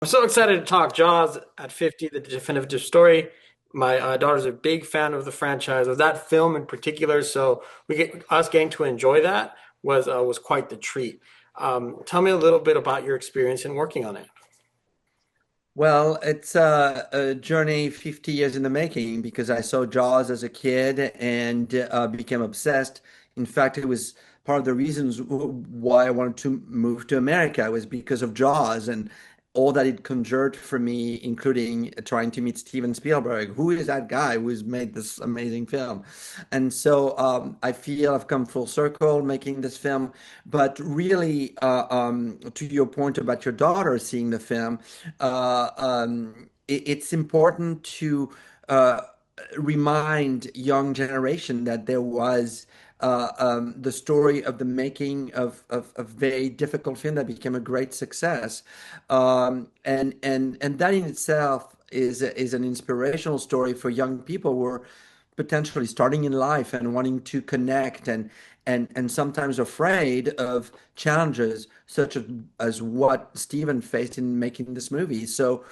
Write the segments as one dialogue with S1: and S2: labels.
S1: I'm so excited to talk Jaws at 50, the definitive story. My daughter's a big fan of the franchise, of that film in particular. So us getting to enjoy that was quite the treat. Tell me a little bit about your experience in working on it.
S2: Well, it's a journey 50 years in the making because I saw Jaws as a kid and became obsessed. In fact, it was part of the reasons why I wanted to move to America was because of Jaws and all that it conjured for me, including trying to meet Steven Spielberg. Who is that guy who's made this amazing film? And so I feel I've come full circle making this film. But really, to your point about your daughter seeing the film, it's important to uh, remind young generation that there was the story of the making of a very difficult film that became a great success, and that in itself is an inspirational story for young people who are potentially starting in life and wanting to connect and sometimes afraid of challenges such as what Steven faced in making this movie. So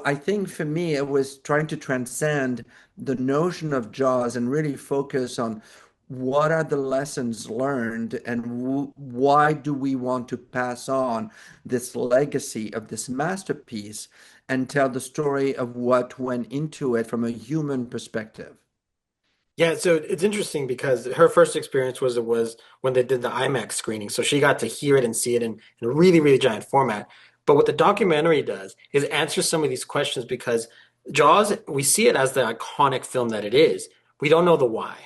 S2: I think for me it was trying to transcend the notion of Jaws and really focus on what are the lessons learned and why do we want to pass on this legacy of this masterpiece and tell the story of what went into it from a human perspective.
S1: Yeah, so it's interesting because her first experience was when they did the IMAX screening. So she got to hear it and see it in a really, really giant format. But what the documentary does is answer some of these questions because Jaws, we see it as the iconic film that it is. We don't know the why.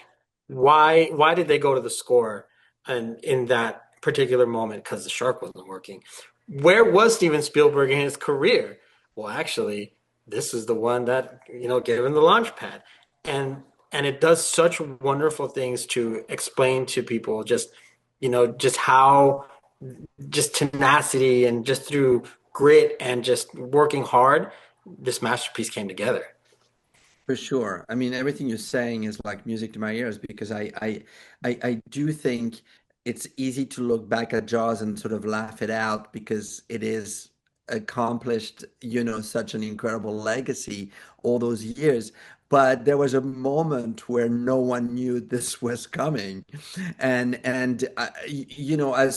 S1: Why did they go to the score and in that particular moment? Because the shark wasn't working. Where was Steven Spielberg in his career? Well, actually, this is the one that, gave him the launch pad. And and it does such wonderful things to explain to people just how just tenacity and just through grit and just working hard, this masterpiece came together.
S2: For sure. I mean, everything you're saying is like music to my ears because I do think it's easy to look back at Jaws and sort of laugh it out because it is accomplished, such an incredible legacy all those years. But there was a moment where no one knew this was coming. As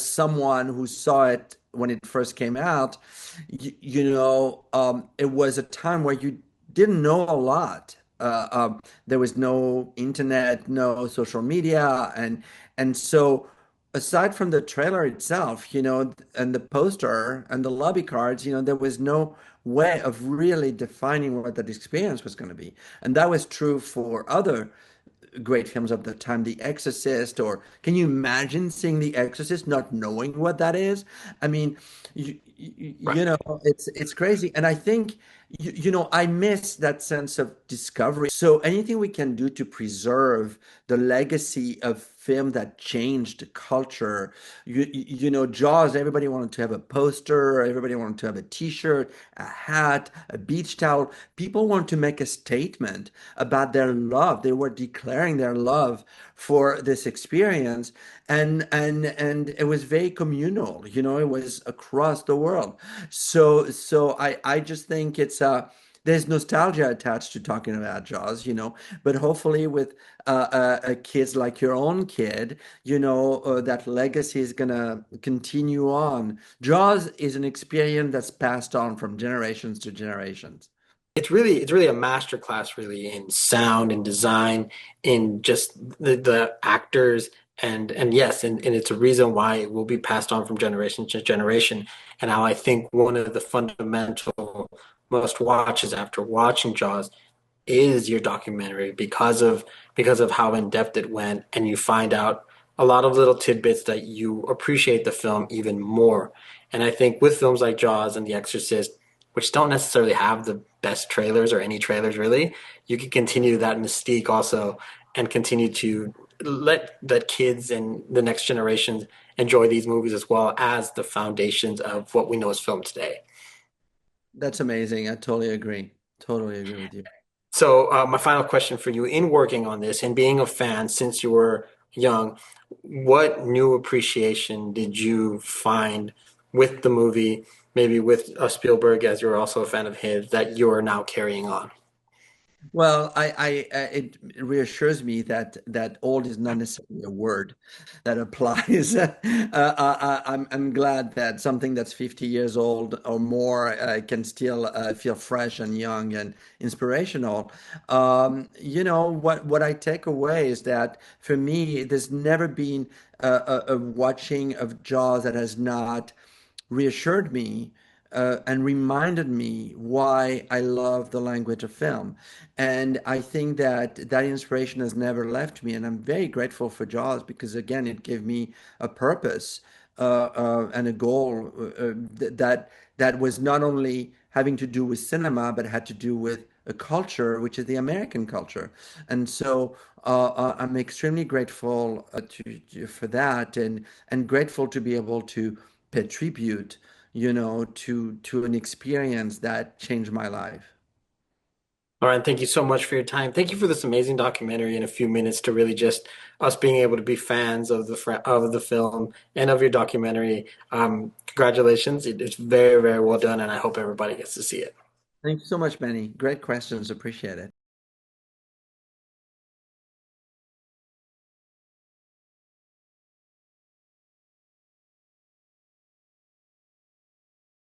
S2: someone who saw it when it first came out, it was a time where you didn't know a lot. There was no internet, no social media, and so aside from the trailer itself, and the poster and the lobby cards, there was no way of really defining what that experience was going to be, and that was true for other great films of the time, The Exorcist, or can you imagine seeing The Exorcist not knowing what that is? I mean,
S1: Right.
S2: it's crazy, and I think I miss that sense of discovery. So anything we can do to preserve the legacy of film that changed culture, Jaws, everybody wanted to have a poster, everybody wanted to have a t-shirt, a hat, a beach towel. People want to make a statement about their love. They were declaring their love for this experience, and it was very communal. It was across the world. So I just think it's there's nostalgia attached to talking about Jaws, but hopefully with kids like your own kid, that legacy is gonna continue on. Jaws is an experience that's passed on from generations to generations.
S1: It's really a masterclass really in sound and design, in just the actors and yes, and it's a reason why it will be passed on from generation to generation. And how I think one of the fundamental must watches after watching Jaws is your documentary because of how in depth it went, and you find out a lot of little tidbits that you appreciate the film even more. And I think with films like Jaws and The Exorcist, which don't necessarily have the best trailers or any trailers really, you can continue that mystique also and continue to let kids and the next generations enjoy these movies as well as the foundations of what we know as film today.
S2: That's amazing. I totally agree. Totally agree with you.
S1: So, my final question for you in working on this and being a fan since you were young, what new appreciation did you find with the movie? maybe with Spielberg, as you're also a fan of his, that you're now carrying on?
S2: Well, it reassures me that old is not necessarily a word that applies. I'm glad that something that's 50 years old or more can still feel fresh and young and inspirational. What I take away is that for me, there's never been a watching of Jaws that has not reassured me and reminded me why I love the language of film. And I think that that inspiration has never left me. And I'm very grateful for Jaws because, again, it gave me a purpose and a goal that was not only having to do with cinema, but had to do with a culture, which is the American culture. And so I'm extremely grateful for that and grateful to be able to pay tribute, to an experience that changed my life.
S1: Lauren, thank you so much for your time. Thank you for this amazing documentary in a few minutes to really just us being able to be fans of of the film and of your documentary. Congratulations. It's very, very well done, and I hope everybody gets to see it.
S2: Thank you so much, Manny. Great questions. Appreciate it.